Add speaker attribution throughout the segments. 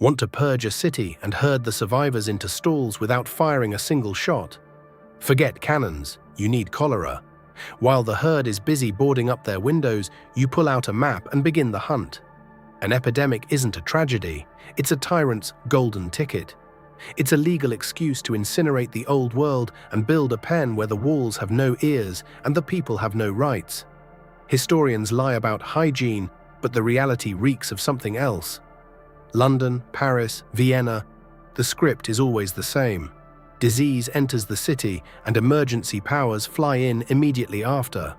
Speaker 1: Want to purge a city and herd the survivors into stalls without firing a single shot? Forget cannons, you need cholera. While the herd is busy boarding up their windows, you pull out a map and begin the hunt. An epidemic isn't a tragedy, it's a tyrant's golden ticket. It's a legal excuse to incinerate the old world and build a pen where the walls have no ears and the people have no rights. Historians lie about hygiene, but the reality reeks of something else. London, Paris, Vienna, the script is always the same. Disease enters the city and emergency powers fly in immediately after.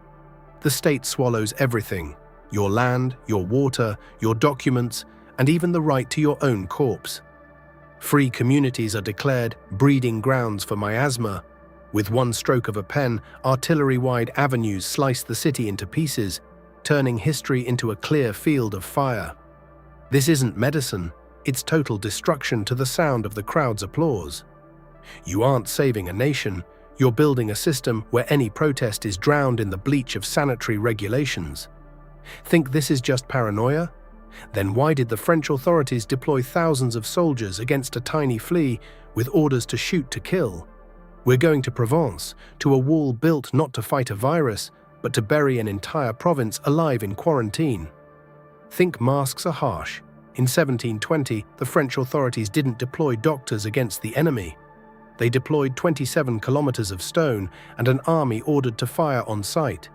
Speaker 1: The state swallows everything: your land, your water, your documents, and even the right to your own corpse. Free communities are declared breeding grounds for miasma. With one stroke of a pen, artillery-wide avenues slice the city into pieces, turning history into a clear field of fire. This isn't medicine, it's total destruction to the sound of the crowd's applause. You aren't saving a nation, you're building a system where any protest is drowned in the bleach of sanitary regulations. Think this is just paranoia? Then why did the French authorities deploy thousands of soldiers against a tiny flea with orders to shoot to kill? We're going to Provence, to a wall built not to fight a virus, but to bury an entire province alive in quarantine. Think masks are harsh. In 1720, the French authorities didn't deploy doctors against the enemy. They deployed 27 kilometers of stone and an army ordered to fire on sight.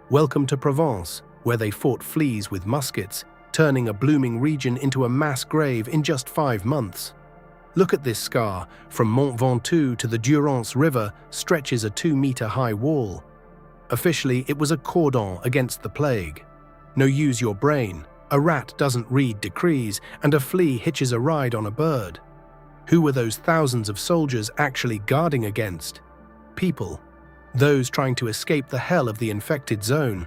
Speaker 1: Welcome to Provence, where they fought fleas with muskets, turning a blooming region into a mass grave in just 5 months. Look at this scar. From Mont Ventoux to the Durance River stretches a 2-meter-high wall. Officially, it was a cordon against the plague. No, use your brain. A rat doesn't read decrees, and a flea hitches a ride on a bird. Who were those thousands of soldiers actually guarding against? People. Those trying to escape the hell of the infected zone.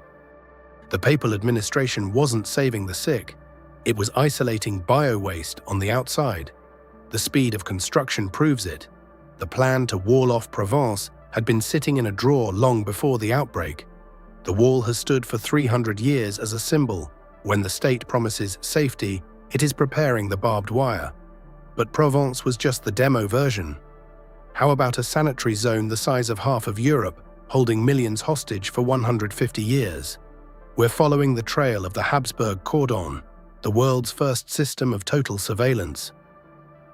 Speaker 1: The papal administration wasn't saving the sick. It was isolating bio-waste on the outside. The speed of construction proves it. The plan to wall off Provence had been sitting in a drawer long before the outbreak. The wall has stood for 300 years as a symbol. When the state promises safety, it is preparing the barbed wire. But Provence was just the demo version. How about a sanitary zone the size of half of Europe, holding millions hostage for 150 years? We're following the trail of the Habsburg cordon, the world's first system of total surveillance.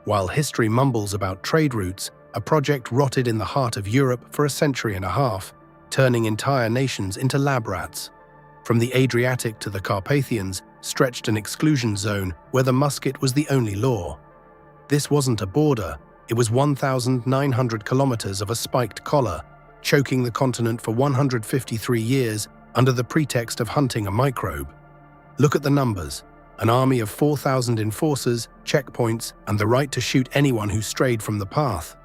Speaker 1: While history mumbles about trade routes, a project rotted in the heart of Europe for a century and a half, turning entire nations into lab rats. From the Adriatic to the Carpathians stretched an exclusion zone where the musket was the only law. This wasn't a border, it was 1,900 kilometers of a spiked collar, choking the continent for 153 years under the pretext of hunting a microbe. Look at the numbers: an army of 4,000 enforcers, checkpoints, and the right to shoot anyone who strayed from the path.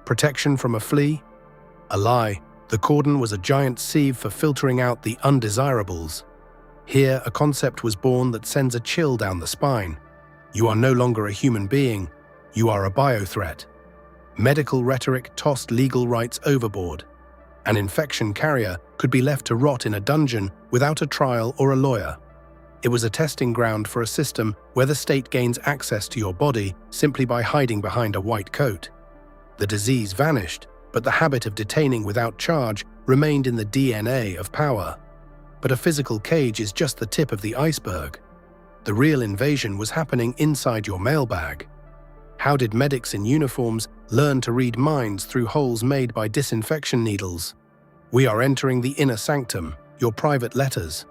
Speaker 1: Protection from a flea? A lie. The cordon was a giant sieve for filtering out the undesirables. Here, a concept was born that sends a chill down the spine. You are no longer a human being, you are a biothreat. Medical rhetoric tossed legal rights overboard. An infection carrier could be left to rot in a dungeon without a trial or a lawyer. It was a testing ground for a system where the state gains access to your body simply by hiding behind a white coat. The disease vanished, but the habit of detaining without charge remained in the DNA of power. But a physical cage is just the tip of the iceberg. The real invasion was happening inside your mailbag. How did medics in uniforms learn to read minds through holes made by disinfection needles? We are entering the inner sanctum, your private letters.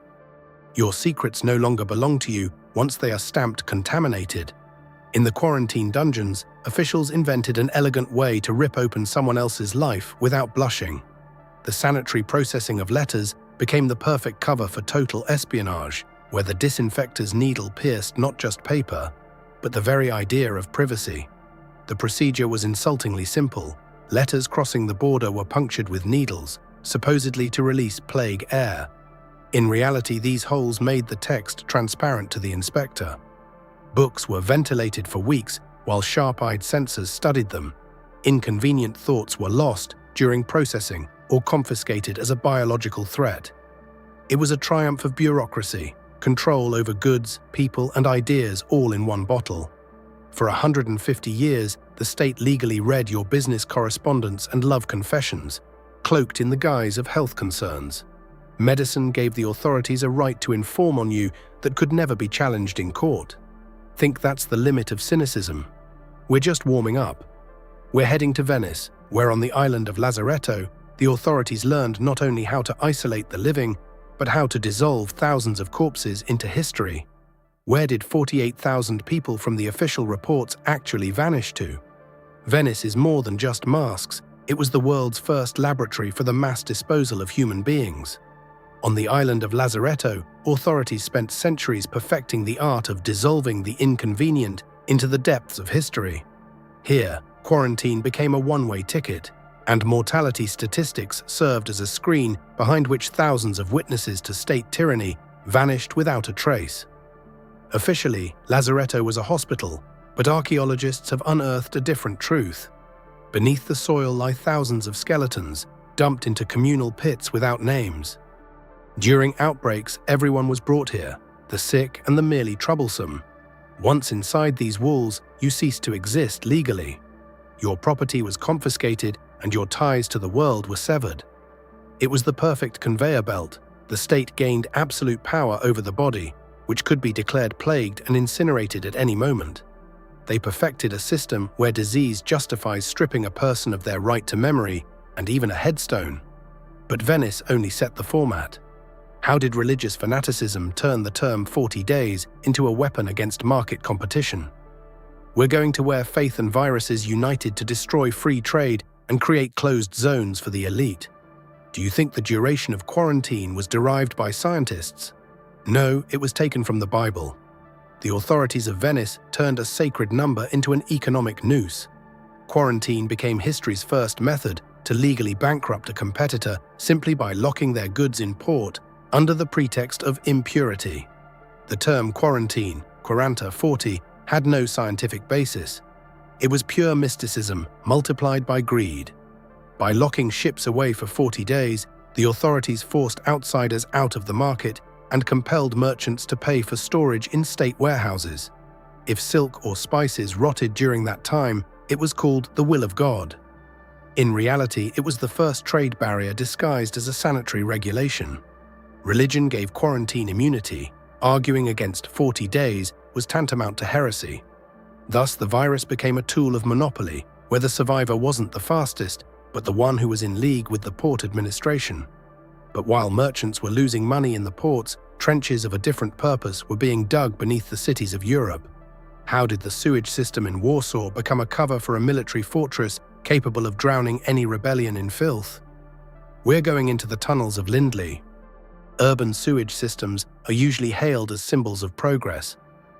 Speaker 1: Your secrets no longer belong to you once they are stamped contaminated. In the quarantine dungeons, officials invented an elegant way to rip open someone else's life without blushing. The sanitary processing of letters became the perfect cover for total espionage, where the disinfector's needle pierced not just paper, but the very idea of privacy. The procedure was insultingly simple. Letters crossing the border were punctured with needles, supposedly to release plague air. In reality, these holes made the text transparent to the inspector. Books were ventilated for weeks while sharp-eyed censors studied them. Inconvenient thoughts were lost during processing or confiscated as a biological threat. It was a triumph of bureaucracy, control over goods, people, and ideas all in one bottle. For 150 years, the state legally read your business correspondence and love confessions, cloaked in the guise of health concerns. Medicine gave the authorities a right to inform on you that could never be challenged in court. Think that's the limit of cynicism? We're just warming up. We're heading to Venice, where on the island of Lazaretto, the authorities learned not only how to isolate the living, but how to dissolve thousands of corpses into history. Where did 48,000 people from the official reports actually vanish to? Venice is more than just masks. It was the world's first laboratory for the mass disposal of human beings. On the island of Lazaretto, authorities spent centuries perfecting the art of dissolving the inconvenient into the depths of history. Here, quarantine became a one-way ticket, and mortality statistics served as a screen behind which thousands of witnesses to state tyranny vanished without a trace. Officially, Lazaretto was a hospital, but archaeologists have unearthed a different truth. Beneath the soil lie thousands of skeletons, dumped into communal pits without names. During outbreaks, everyone was brought here, the sick and the merely troublesome. Once inside these walls, you ceased to exist legally. Your property was confiscated and your ties to the world were severed. It was the perfect conveyor belt. The state gained absolute power over the body, which could be declared plagued and incinerated at any moment. They perfected a system where disease justifies stripping a person of their right to memory and even a headstone. But Venice only set the format. How did religious fanaticism turn the term 40 days into a weapon against market competition? We're going to where faith and viruses united to destroy free trade and create closed zones for the elite. Do you think the duration of quarantine was derived by scientists? No, it was taken from the Bible. The authorities of Venice turned a sacred number into an economic noose. Quarantine became history's first method to legally bankrupt a competitor simply by locking their goods in port under the pretext of impurity. The term quarantine, 40, had no scientific basis. It was pure mysticism multiplied by greed. By locking ships away for 40 days, the authorities forced outsiders out of the market and compelled merchants to pay for storage in state warehouses. If silk or spices rotted during that time, it was called the will of God. In reality, it was the first trade barrier disguised as a sanitary regulation. Religion gave quarantine immunity. Arguing against 40 days was tantamount to heresy. Thus, the virus became a tool of monopoly, where the survivor wasn't the fastest, but the one who was in league with the port administration. But while merchants were losing money in the ports, trenches of a different purpose were being dug beneath the cities of Europe. How did the sewage system in Warsaw become a cover for a military fortress capable of drowning any rebellion in filth? We're going into the tunnels of Lindley. Urban sewage systems are usually hailed as symbols of progress,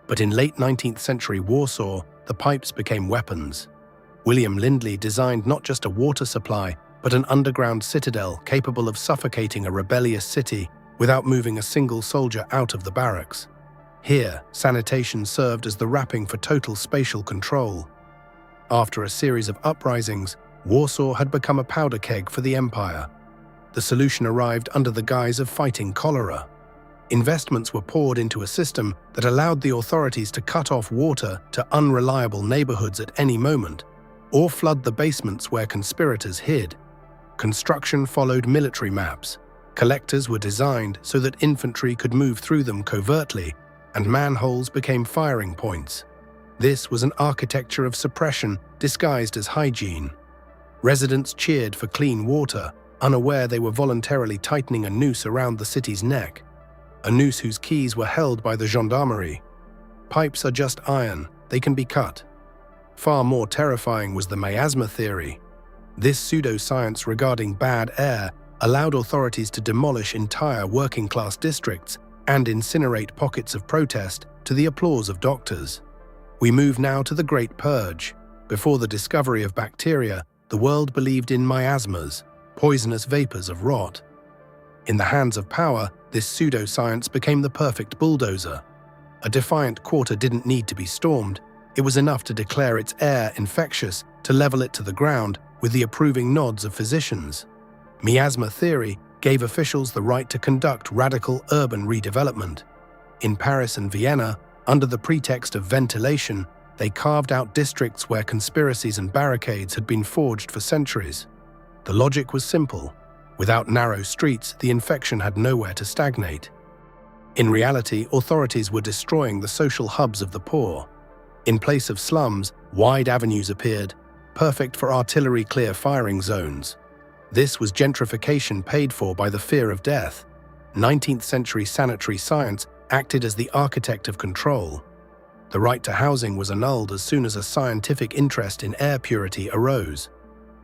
Speaker 1: but in late 19th century Warsaw, the pipes became weapons. William Lindley designed not just a water supply, but an underground citadel capable of suffocating a rebellious city without moving a single soldier out of the barracks. Here, sanitation served as the wrapping for total spatial control. After a series of uprisings, Warsaw had become a powder keg for the empire. The solution arrived under the guise of fighting cholera. Investments were poured into a system that allowed the authorities to cut off water to unreliable neighborhoods at any moment, or flood the basements where conspirators hid. Construction followed military maps. Collectors were designed so that infantry could move through them covertly, and manholes became firing points. This was an architecture of suppression disguised as hygiene. Residents cheered for clean water, unaware they were voluntarily tightening a noose around the city's neck, a noose whose keys were held by the gendarmerie. Pipes are just iron, they can be cut. Far more terrifying was the miasma theory. This pseudoscience regarding bad air allowed authorities to demolish entire working-class districts and incinerate pockets of protest to the applause of doctors. We move now to the Great Purge. Before the discovery of bacteria, the world believed in miasmas, poisonous vapors of rot. In the hands of power, this pseudoscience became the perfect bulldozer. A defiant quarter didn't need to be stormed. It was enough to declare its air infectious to level it to the ground with the approving nods of physicians. Miasma theory gave officials the right to conduct radical urban redevelopment. In Paris and Vienna, under the pretext of ventilation, They carved out districts where conspiracies and barricades had been forged for centuries. The logic was simple. Without narrow streets, the infection had nowhere to stagnate. In reality, authorities were destroying the social hubs of the poor. In place of slums, wide avenues appeared, perfect for artillery-clear firing zones. This was gentrification paid for by the fear of death. 19th-century sanitary science acted as the architect of control. The right to housing was annulled as soon as a scientific interest in air purity arose.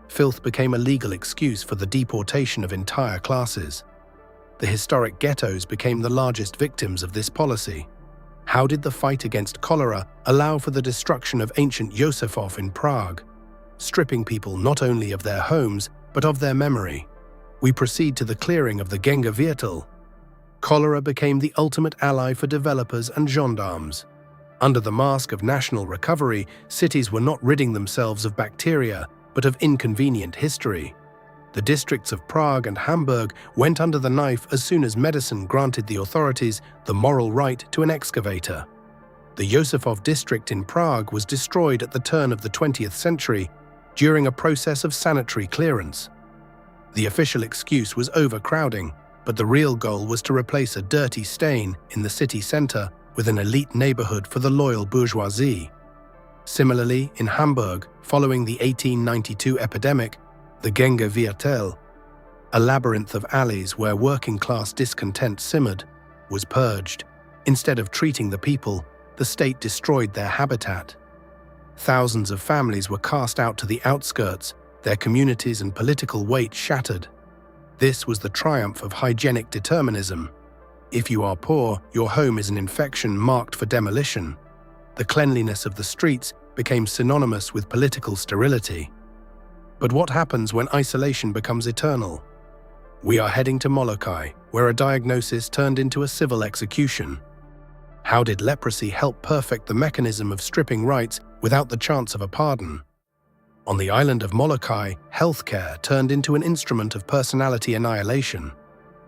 Speaker 1: Filth became a legal excuse for the deportation of entire classes. The historic ghettos became the largest victims of this policy. How did the fight against cholera allow for the destruction of ancient Józefów in Prague, stripping people not only of their homes, but of their memory? We proceed to the clearing of the Gęga Viertel. Cholera became the ultimate ally for developers and gendarmes. Under the mask of national recovery, cities were not ridding themselves of bacteria, but of inconvenient history. The districts of Prague and Hamburg went under the knife as soon as medicine granted the authorities the moral right to an excavator. The Józefów district in Prague was destroyed at the turn of the 20th century during a process of sanitary clearance. The official excuse was overcrowding, but the real goal was to replace a dirty stain in the city center with an elite neighborhood for the loyal bourgeoisie. Similarly, in Hamburg, following the 1892 epidemic, the Gęga Viertel, a labyrinth of alleys where working-class discontent simmered, was purged. Instead of treating the people, the state destroyed their habitat. Thousands of families were cast out to the outskirts, their communities and political weight shattered. This was the triumph of hygienic determinism. If you are poor, your home is an infection marked for demolition. The cleanliness of the streets became synonymous with political sterility. But what happens when isolation becomes eternal? We are heading to Molokai, where a diagnosis turned into a civil execution. How did leprosy help perfect the mechanism of stripping rights without the chance of a pardon? On the island of Molokai, healthcare turned into an instrument of personality annihilation.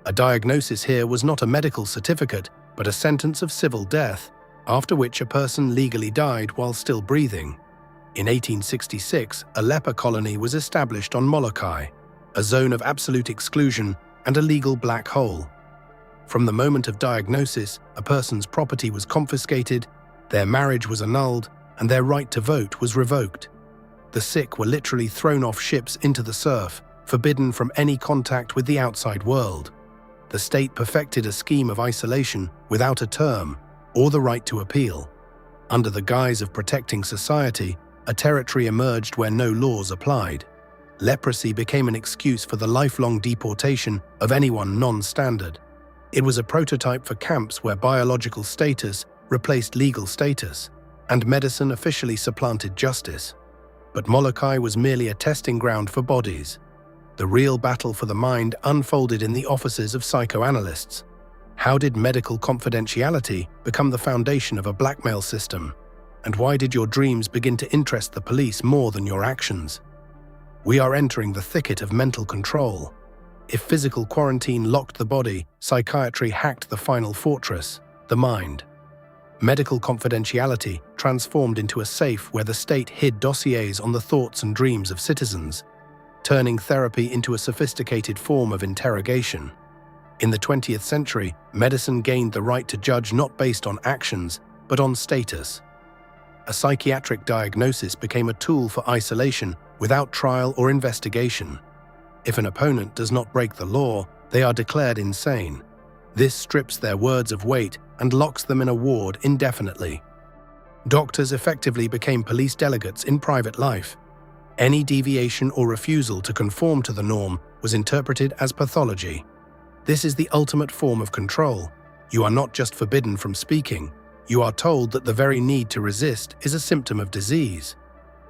Speaker 1: A diagnosis here was not a medical certificate, but a sentence of civil death, after which a person legally died while still breathing. In 1866, a leper colony was established on Molokai, a zone of absolute exclusion and a legal black hole. From the moment of diagnosis, a person's property was confiscated, their marriage was annulled, and their right to vote was revoked. The sick were literally thrown off ships into the surf, forbidden from any contact with the outside world. The state perfected a scheme of isolation without a term or the right to appeal. Under the guise of protecting society, a territory emerged where no laws applied. Leprosy became an excuse for the lifelong deportation of anyone non-standard. It was a prototype for camps where biological status replaced legal status, and medicine officially supplanted justice. But Molokai was merely a testing ground for bodies. The real battle for the mind unfolded in the offices of psychoanalysts. How did medical confidentiality become the foundation of a blackmail system? And why did your dreams begin to interest the police more than your actions? We are entering the thicket of mental control. If physical quarantine locked the body, psychiatry hacked the final fortress, the mind. Medical confidentiality transformed into a safe where the state hid dossiers on the thoughts and dreams of citizens, turning therapy into a sophisticated form of interrogation. In the 20th century, medicine gained the right to judge not based on actions, but on status. A psychiatric diagnosis became a tool for isolation without trial or investigation. If an opponent does not break the law, they are declared insane. This strips their words of weight and locks them in a ward indefinitely. Doctors effectively became police delegates in private life. Any deviation or refusal to conform to the norm was interpreted as pathology. This is the ultimate form of control. You are not just forbidden from speaking, you are told that the very need to resist is a symptom of disease.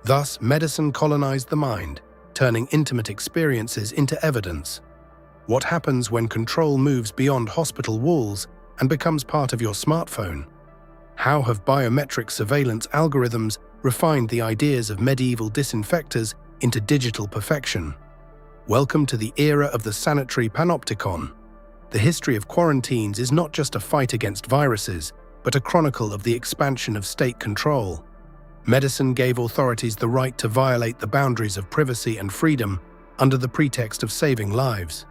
Speaker 1: Thus, medicine colonized the mind, turning intimate experiences into evidence. What happens when control moves beyond hospital walls and becomes part of your smartphone? How have biometric surveillance algorithms refined the ideas of medieval disinfectors into digital perfection? Welcome to the era of the sanitary panopticon. The history of quarantines is not just a fight against viruses, but a chronicle of the expansion of state control. Medicine gave authorities the right to violate the boundaries of privacy and freedom under the pretext of saving lives.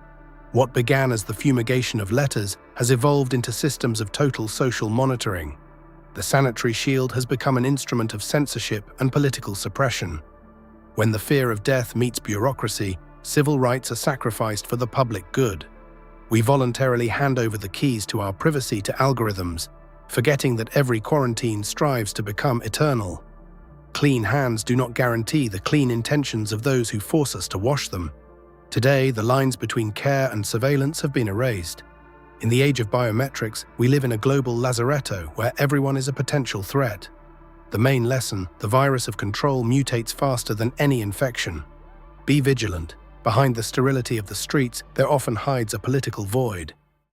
Speaker 1: What began as the fumigation of letters has evolved into systems of total social monitoring. The sanitary shield has become an instrument of censorship and political suppression. When the fear of death meets bureaucracy, civil rights are sacrificed for the public good. We voluntarily hand over the keys to our privacy to algorithms, forgetting that every quarantine strives to become eternal. Clean hands do not guarantee the clean intentions of those who force us to wash them. Today, the lines between care and surveillance have been erased. In the age of biometrics, we live in a global lazaretto where everyone is a potential threat. The main lesson: the virus of control mutates faster than any infection. Be vigilant. Behind the sterility of the streets, there often hides a political void.